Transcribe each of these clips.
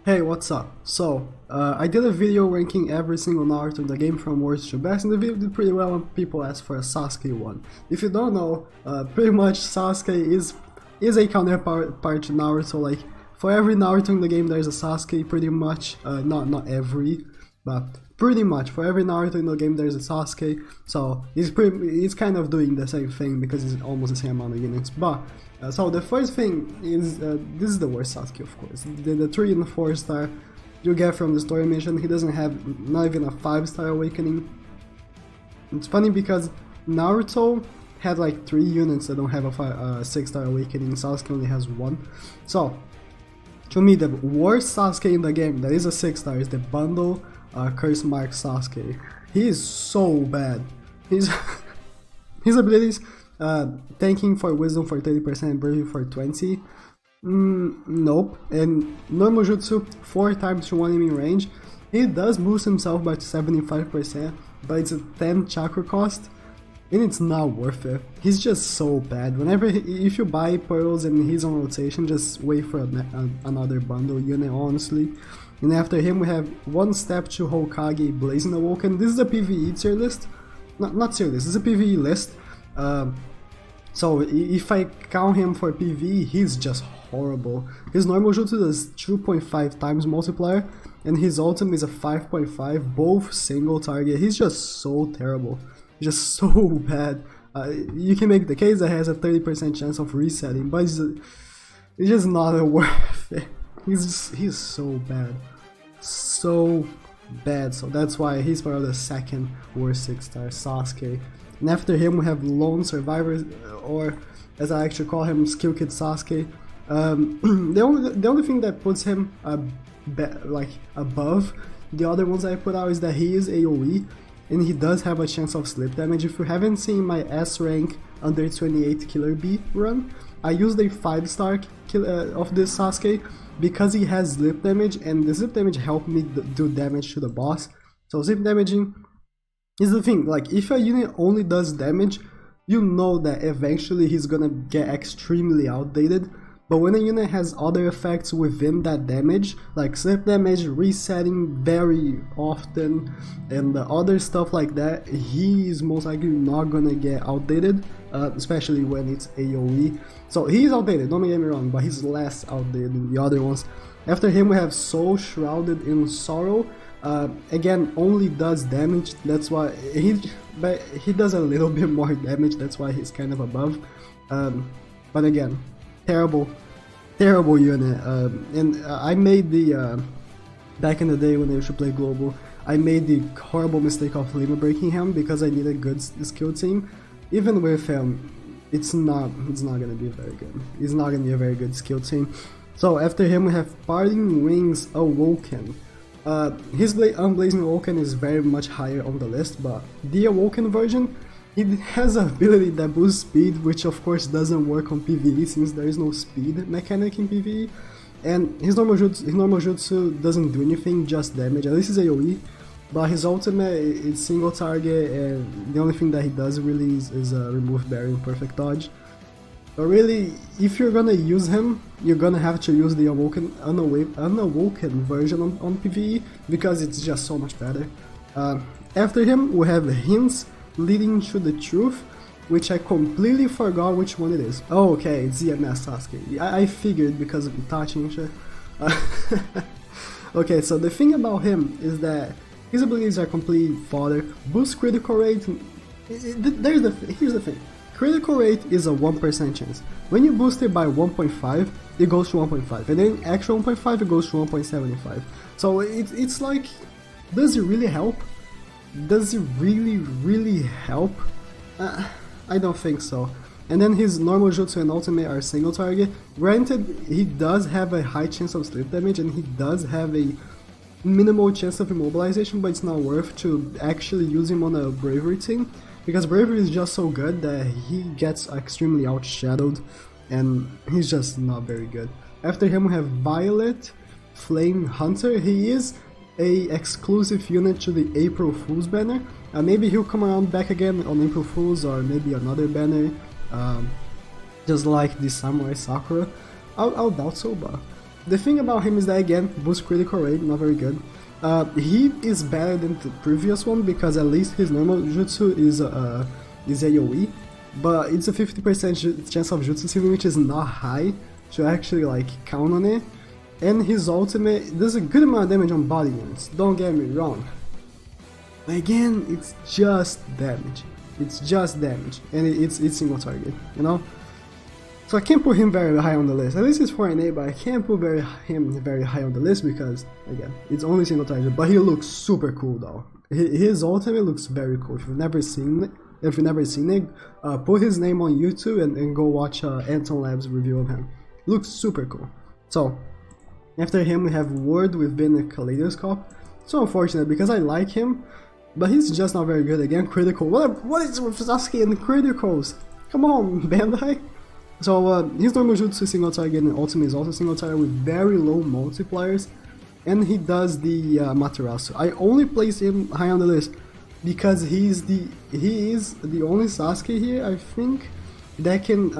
Hey, what's up? I did a video ranking every single Naruto in the game from worst to best, and the video did pretty well and people asked for a Sasuke one. If you don't know, pretty much Sasuke is a counterpart to Naruto. Like, for every Naruto in the game there's a Sasuke, pretty much. Not every, but pretty much for every Naruto in the game there's a Sasuke. So he's kind of doing the same thing because it's almost the same amount of units. But so the first thing is this is the worst Sasuke, of course. The 3 and 4 star you get from the story mission. He doesn't have not even a 5-star awakening. It's funny because Naruto had like 3 units that don't have a 6-star awakening. Sasuke only has 1. So to me, the worst Sasuke in the game that is a 6-star is the bundle curse mark Sasuke. He is so bad. His abilities, tanking for wisdom for 30%, bravery for 20%. Nope. And normal jutsu 4 times to 1 enemy range. He does boost himself by 75%, but it's a 10 chakra cost, and it's not worth it. He's just so bad. If you buy pearls and he's on rotation, just wait for another bundle unit, honestly. And after him we have 1 step to Hokage Blazing Awoken. This is a PvE tier list. Not tier list, this is a PvE list. So if I count him for PvE, he's just horrible. His normal jutsu does 2.5 times multiplier, and his ultimate is a 5.5, both single target. He's just so terrible, just so bad. You can make the case that he has a 30% chance of resetting, but it's just not worth it. He's so bad, so bad. So that's why he's part of the second worst 6-star, Sasuke. And after him we have Lone Survivor, or as I actually call him, Skill Kid Sasuke. The only thing that puts him like above the other ones I put out is that he is AoE, and he does have a chance of slip damage. If you haven't seen my S rank under 28 Killer Bee run, I used a 5-star of this Sasuke because he has slip damage, and the slip damage helped me do damage to the boss. So slip damaging is the thing. Like, if a unit only does damage, you know that eventually he's gonna get extremely outdated. But when a unit has other effects within that damage, like slip damage, resetting very often, and other stuff like that, he is most likely not gonna get outdated, especially when it's AoE. So he's outdated, don't get me wrong, but he's less outdated than the other ones. After him we have Soul Shrouded in Sorrow. Again, only does damage, that's why he does a little bit more damage, that's why he's kind of above. But again, terrible unit. And I made the back in the day when I used to play global, I made the horrible mistake of limit breaking him because I need a good skill team. Even with him, it's not gonna be very good. It's not gonna be a very good skill team. So after him we have Parting Wings Awoken. His Unblazing Awoken is very much higher on the list, but the Awoken version, it has an ability that boosts speed, which of course doesn't work on PvE since there is no speed mechanic in PvE. And his normal jutsu doesn't do anything, just damage. At least he's AoE, but his ultimate is single target, and the only thing that he does really is remove barrier and perfect dodge. But really, if you're gonna use him, you're gonna have to use the unawoken version on PvE because it's just so much better. After him we have Hints Leading to the Truth, which I completely forgot which one it is. Oh, okay, it's EMS Sasuke. I figured because of Itachi and shit. Okay, so the thing about him is that his abilities are complete fodder. Boost critical rate. Here's the thing. Critical rate is a 1% chance. When you boost it by 1.5, it goes to 1.5, and then extra 1.5 it goes to 1.75. So it's like, does it really help? Does it really help? I don't think so. And then his normal jutsu and ultimate are single target. Granted, he does have a high chance of slip damage, and he does have a minimal chance of immobilization, but it's not worth to actually use him on a bravery team, because bravery is just so good that he gets extremely outshadowed, and he's just not very good. After him we have Violet Flame Hunter. He is a exclusive unit to the April Fool's banner. Maybe he'll come around back again on April Fool's, or maybe another banner, just like the Samurai Sakura. I'll doubt so, but The thing about him is that, again, boost critical rate, not very good. He is better than the previous one because at least his normal jutsu is AoE, but it's a 50% chance of jutsu sealing, which is not high to actually like count on it. And his ultimate does a good amount of damage on body units, don't get me wrong. Again, it's just damage. It's just damage, and it's single target, you know? So I can't put him very high on the list. At least he's 4-8, but I can't put him very high on the list because, again, it's only single target. But he looks super cool though. His ultimate looks very cool. If you've never seen it, put his name on YouTube and go watch Anton Lab's review of him. Looks super cool. So after him we have Word within a Kaleidoscope. So unfortunate because I like him, but he's just not very good. Again, critical. What is with Sasuke and criticals? Come on, Bandai. So his normal jutsu is single target and ultimate is also single target with very low multipliers, and he does the Materasu. I only place him high on the list because he is the only Sasuke here, I think, that can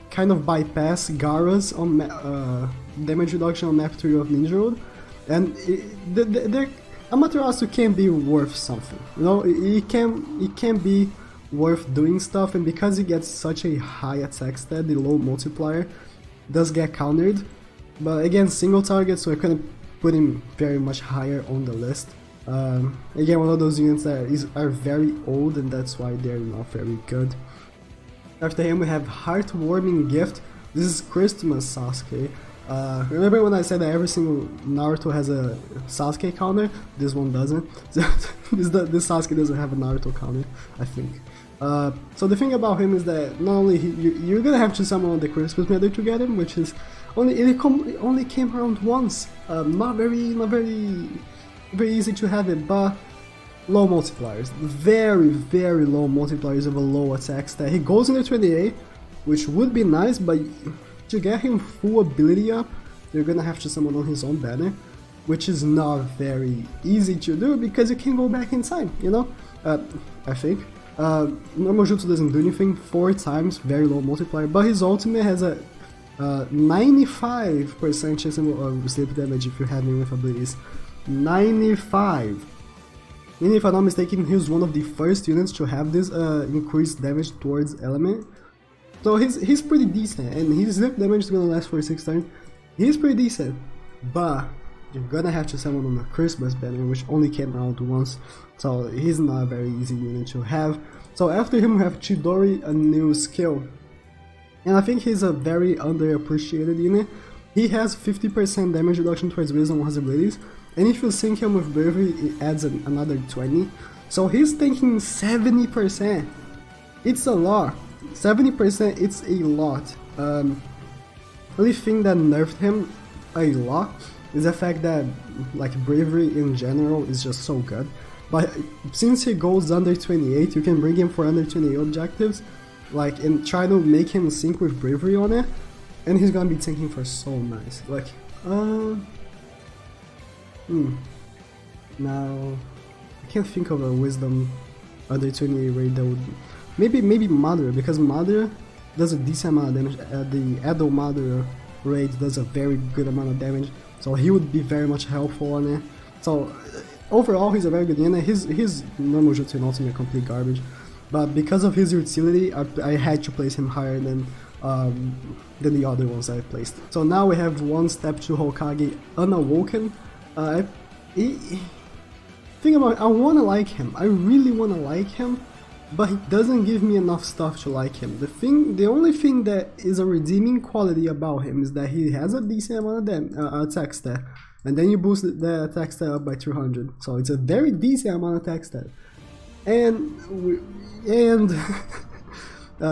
kind of bypass Gaara's on damage reduction on map 3 of Ninja Road, and Amaterasu can be worth something, you know. It can be worth doing stuff, and because he gets such a high attack stat, the low multiplier does get countered. But again, single target, so I couldn't put him very much higher on the list. Again, one of those units that are very old, and that's why they're not very good. After him we have Heartwarming Gift. This is Christmas Sasuke. Remember when I said that every single Naruto has a Sasuke counter? This one doesn't. This Sasuke doesn't have a Naruto counter, I think. So the thing about him is that not only you're gonna have to summon the Christmas Mother to get him, which is it only came around once. Not very easy to have it, but low multipliers, very low multipliers of a low attack stat. He goes into 28, which would be nice, but to get him full ability up, you're gonna have to summon on his own banner, which is not very easy to do because you can go back in time, you know? I think. Normal Jutsu doesn't do anything 4 times, very low multiplier, but his ultimate has a 95% chance of sleep damage if you have him with abilities. 95! And if I'm not mistaken, he was one of the first units to have this increased damage towards element. So he's pretty decent, and his sleep damage is gonna last for 6 turns. He's pretty decent, but you're gonna have to summon on a Christmas banner, which only came out once, so he's not a very easy unit to have. So after him we have Chidori, a new skill, and I think he's a very underappreciated unit. He has 50% damage reduction towards wisdom on his abilities, and if you sync him with bravery, it adds another 20. So he's taking 70%. It's a lot. 70%, it's a lot. Only thing that nerfed him a lot is the fact that like bravery in general is just so good. But since he goes under 28, you can bring him for under 28 objectives, like, and try to make him sync with bravery on it, and he's gonna be tanking for so nice. Like, now I can't think of a wisdom under 28 rate that would. Maybe Mada, because Mada does a decent amount of damage. The Edo Mada rate does a very good amount of damage, so he would be very much helpful on it. So overall, he's a very good unit. His normal jutsu and ultimate complete garbage, but because of his utility, I had to place him higher than the other ones I placed. So now we have 1 step to Hokage, Unawoken. Think about it, I wanna like him. I really wanna like him. But he doesn't give me enough stuff to like him. The only thing that is a redeeming quality about him is that he has a decent amount of attack stat, and then you boost the attack stat up by 300. So it's a very decent amount of attack stat, and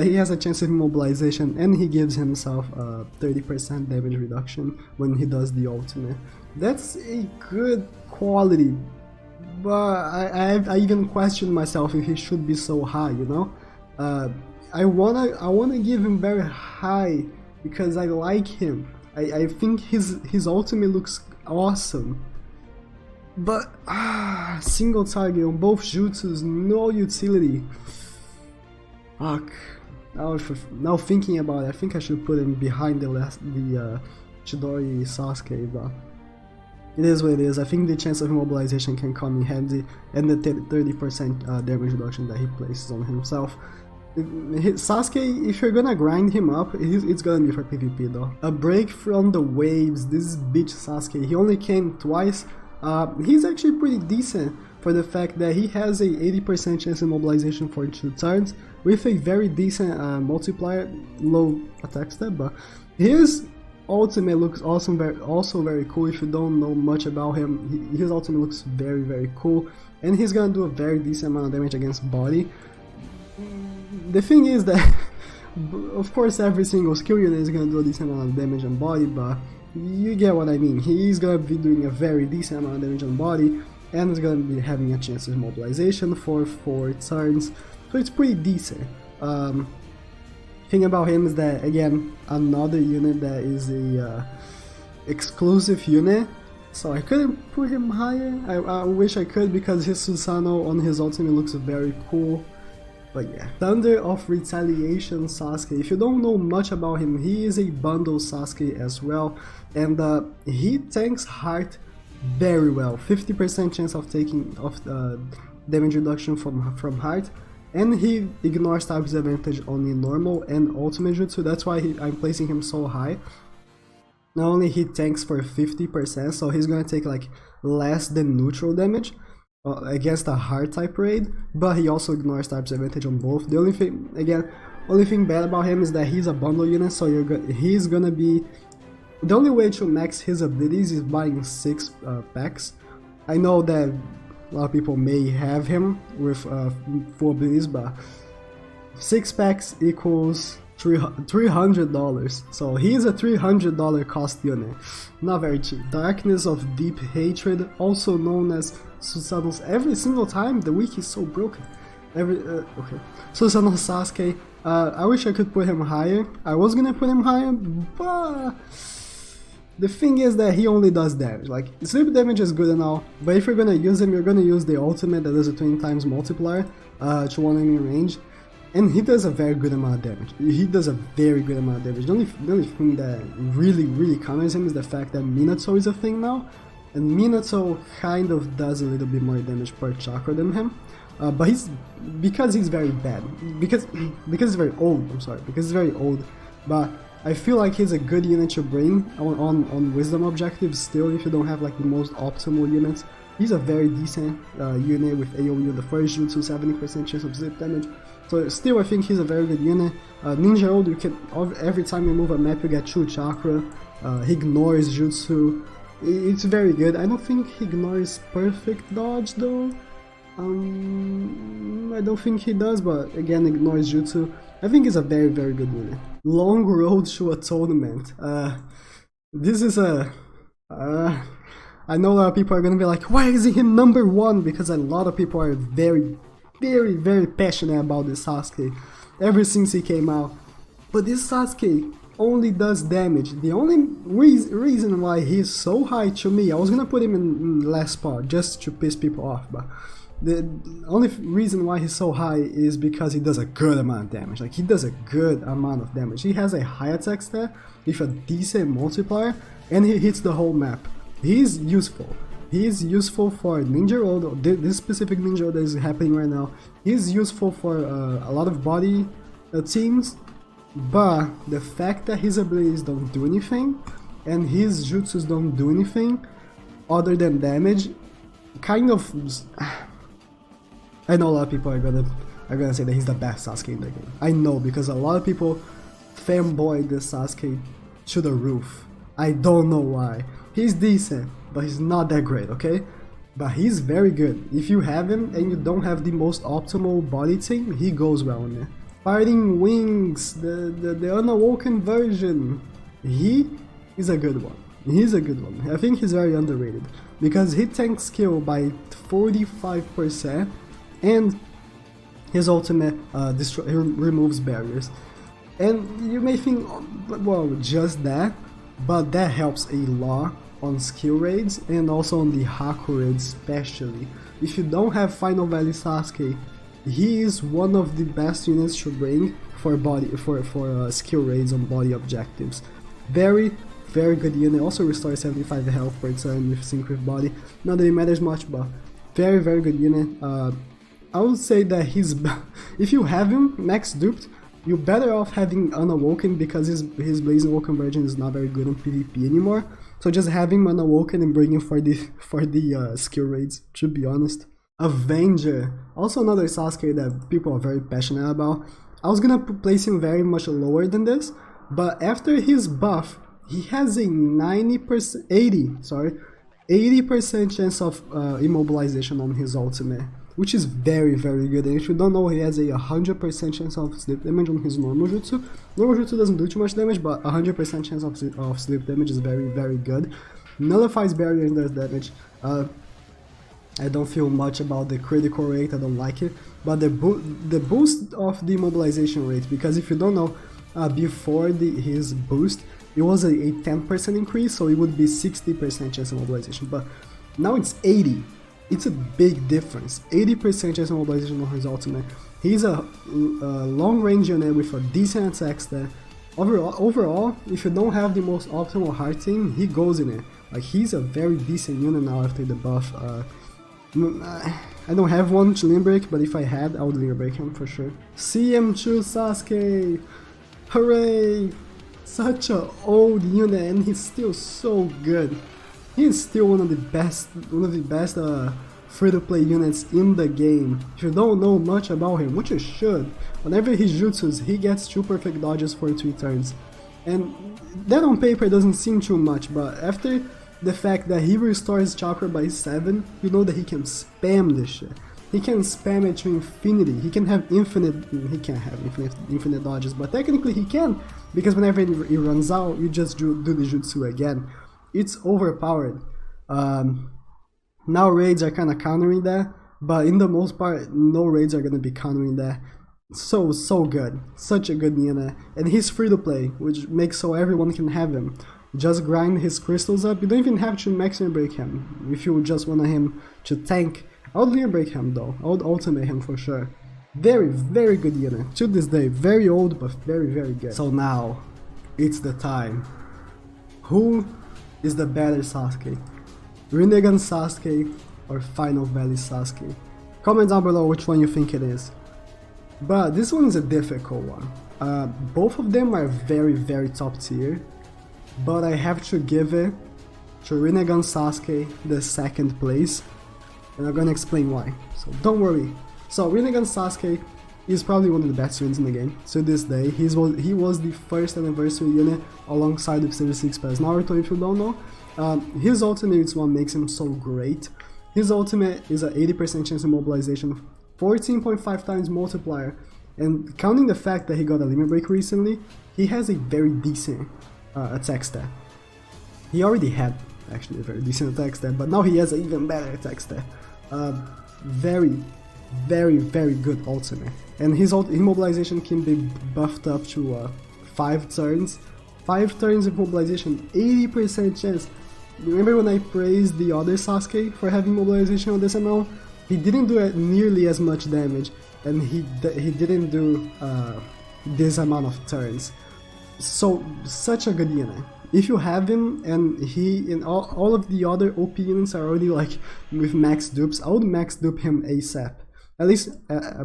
he has a chance of immobilization, and he gives himself 30% damage reduction when he does the ultimate. That's a good quality. But I even question myself if he should be so high, you know. I wanna give him very high because I like him. I think his ultimate looks awesome. But single target on both jutsus, no utility. Fuck. Now thinking about it, I think I should put him behind the Chidori Sasuke, but it is what it is. I think the chance of immobilization can come in handy, and the 30% damage reduction that he places on himself. Sasuke, if you're gonna grind him up, it's gonna be for PvP though. A break from the waves, this bitch Sasuke, he only came twice. He's actually pretty decent for the fact that he has a 80% chance of immobilization for 2 turns, with a very decent multiplier, low attack step, but his ultimate looks awesome, also very cool. If you don't know much about him, his ultimate looks very cool, and he's gonna do a very decent amount of damage against body. The thing is that, of course, every single skill unit is gonna do a decent amount of damage on body, but you get what I mean. He's gonna be doing a very decent amount of damage on body, and is gonna be having a chance of mobilization for 4 turns, so it's pretty decent. Thing about him is that, again, another unit that is a exclusive unit, so I couldn't put him higher. I wish I could, because his Susanoo on his ultimate looks very cool. But yeah, Thunder of Retaliation Sasuke. If you don't know much about him, he is a bundle Sasuke as well, and he tanks heart very well. 50% chance of taking damage reduction from heart, and he ignores type disadvantage on the normal and ultimate jutsu. That's why I'm placing him so high. Not only he tanks for 50%, so he's gonna take like less than neutral damage against a hard type raid, but he also ignores type disadvantage on both. The only thing bad about him is that he's a bundle unit, so he's gonna be, the only way to max his abilities is buying 6 packs. I know that a lot of people may have him with 4 abilities, but 6 packs equals $300, so he's a $300 cost unit, not very cheap. Darkness of Deep Hatred, also known as Susanoo's. Every single time the wiki is so broken. Okay, Susanoo Sasuke. I wish I could put him higher. I was gonna put him higher, but the thing is that he only does damage. Like, sleep damage is good and all, but if you're gonna use him, you're gonna use the ultimate that does a 20 times multiplier to one enemy range. And he does a very good amount of damage. He does a very good amount of damage. The only thing that really counters him is the fact that Minato is a thing now. And Minato kind of does a little bit more damage per chakra than him. But because he's very bad. Because he's very old, I'm sorry. Because he's very old. But I feel like he's a good unit to bring on wisdom objectives still, if you don't have like the most optimal units. He's a very decent unit with AoE on the first jutsu, 70% chance of zip damage. So still, I think he's a very good unit. Ninja Old, you can, every time you move a map you get 2 chakra. He ignores jutsu. It's very good. I don't think he ignores perfect dodge though. I don't think he does, but again, ignores jutsu. I think he's a very good unit. Long Road to Atonement. This is a... I know a lot of people are gonna be like, why is he number 1? Because a lot of people are very passionate about this Sasuke ever since he came out. But this Sasuke only does damage. The only reason why he's so high to me, I was gonna put him in last spot just to piss people off, but the only reason why he's so high is because he does a good amount of damage. Like, he does a good amount of damage. He has a high attack stat with a decent multiplier, and he hits the whole map. He's useful. He's useful for Ninja Road, this specific Ninja Road that is happening right now. He's useful for a lot of body teams, but the fact that his abilities don't do anything, and his jutsus don't do anything other than damage, kind of... I know a lot of people are gonna say that he's the best Sasuke in the game. I know, because a lot of people fanboy this Sasuke to the roof. I don't know why. He's decent, but he's not that great, okay? But he's very good. If you have him and you don't have the most optimal body team, he goes well in there. Fighting Wings, the unawoken version. He is a good one. He's a good one. I think he's very underrated, because he tanks skill by 45%, and his ultimate removes barriers. And you may think, well, just that, but that helps a lot on skill raids and also on the Haku raids especially. If you don't have Final Valley Sasuke, he is one of the best units to bring for skill raids on body objectives. Very very good unit, also restores 75 health per turn with sync with body. Not that it matters much, but very good unit. I would say that he's if you have him max duped, you're better off having Unawoken because his Blazing Wall conversion is not very good on PvP anymore. So just have him Unawoken and bring him for the skill raids, to be honest. Avenger, also another Sasuke that people are very passionate about. I was gonna place him very much lower than this, but after his buff, he has a 80% chance of immobilization on his ultimate, which is very good. And if you don't know, he has a 100% chance of sleep damage on his normal jutsu. Normal jutsu doesn't do too much damage, but 100% chance of sleep damage is very good. Nullifies barrier and does damage. I don't feel much about the critical rate, I don't like it, but the boost of the immobilization rate, because if you don't know, before his boost, it was a 10% increase, so it would be 60% chance of mobilization, but now it's 80. It's a big difference. 80% chance of mobilization on his ultimate. He's a long range unit with a decent attack stat. Overall, if you don't have the most optimal heart team, he goes in it. Like, he's a very decent unit now after the buff. I don't have one to limb break, but if I had, I would limb break him for sure. CM2 Sasuke! Hooray! Such a old unit, and he's still so good. He is still one of the best free-to-play units in the game. If you don't know much about him, which you should, whenever he jutsus, he gets 2 perfect dodges for 3 turns. And that on paper doesn't seem too much, but after the fact that he restores chakra by 7, you know that he can spam this shit. He can spam it to infinity. He can't have infinite dodges, but technically he can, because whenever he runs out, you just do the jutsu again. It's overpowered. Now raids are kind of countering that, but in the most part, no raids are gonna be countering that. So good, such a good unit, and he's free to play, which makes so everyone can have him. Just grind his crystals up. You don't even have to maximum break him. If you just want him to tank, I would limit break him though. I would ultimate him for sure. Very good unit. To this day, very old but very good. So now, it's the time. Who is the better Sasuke? Rinnegan Sasuke or Final Valley Sasuke? Comment down below which one you think it is. But this one is a difficult one. Both of them are very top tier, but I have to give it to Rinnegan Sasuke the 2nd place, and I'm gonna explain why, so don't worry. So Rinnegan Sasuke is probably one of the best units in the game to this day. He was the 1st anniversary unit alongside with 76 Pass Naruto, if you don't know. His ultimate is what makes him so great. His ultimate is a 80% chance of mobilization, 14.5 times multiplier, and counting the fact that he got a limit break recently, he has a very decent attack stat. He already had actually a very decent attack stat, but now he has an even better attack stat. Very good ultimate, and his immobilization can be buffed up to 5 turns. 5 turns of mobilization, 80% chance. Remember when I praised the other Sasuke for having mobilization on this amount? He didn't do nearly as much damage, and he didn't do this amount of turns. So such a good unit. If you have him, and all of the other OP units are already like with max dupes, I would max dupe him ASAP. At least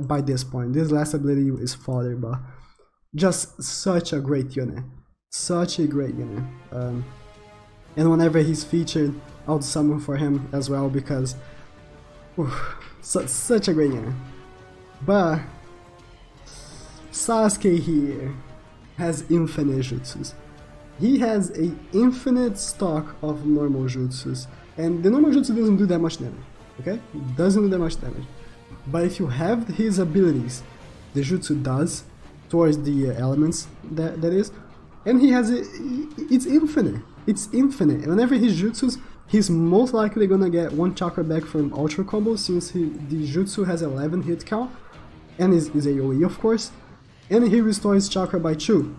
by this point. This last ability is fodder, but just such a great unit. Such a great unit. And whenever he's featured, I would summon for him as well, because such a great unit. But Sasuke here has infinite jutsus. He has an infinite stock of normal jutsus, and the normal jutsu doesn't do that much damage, okay? It doesn't do that much damage. But if you have his abilities, the jutsu does, towards the elements that is, and he has it's infinite. It's infinite. Whenever he jutsus, he's most likely gonna get 1 chakra back from ultra combo, since the jutsu has 11 hit count, and is AoE of course, and he restores chakra by 2.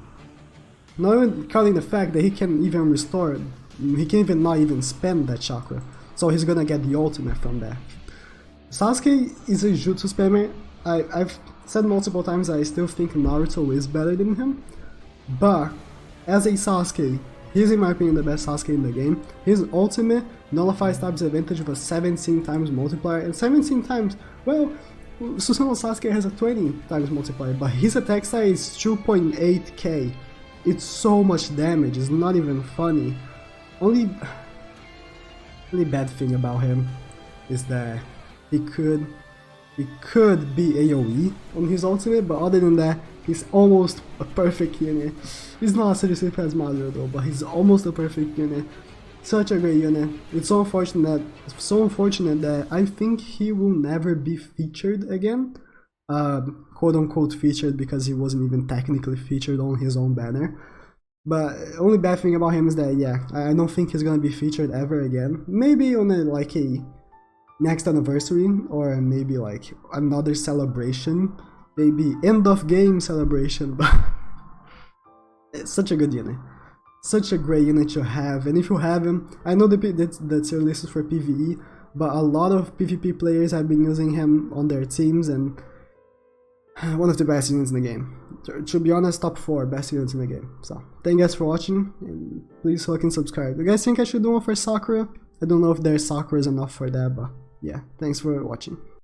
Not even counting the fact that he can even restore, he can even not even spend that chakra, so he's gonna get the ultimate from that. Sasuke is a jutsu spammer. I've said multiple times I still think Naruto is better than him, but as a Sasuke, He's in my opinion the best Sasuke in the game. His ultimate nullifies type advantage with a 17 times multiplier, and 17 times, well, Susanoo Sasuke has a 20 times multiplier, but his attack size is 2.8k. It's so much damage, it's not even funny. Only bad thing about him is that he could be AoE on his ultimate, but other than that, he's almost a perfect unit. He's not as seriously as Mada though, but he's almost a perfect unit. Such a great unit. It's so unfortunate that I think he will never be featured again. Quote unquote featured, because he wasn't even technically featured on his own banner. But only bad thing about him is that, yeah, I don't think he's gonna be featured ever again. Maybe on a next anniversary, or maybe like another celebration, maybe end of game celebration. But it's such a good unit, such a great unit to have. And if you have him, I know that's your list is for PvE, but a lot of PvP players have been using him on their teams, and one of the best units in the game. To be honest, top 4 best units in the game. So thank you guys for watching, and please like and subscribe. You guys think I should do one for Sakura? I don't know if their Sakura is enough for that, but yeah, thanks for watching.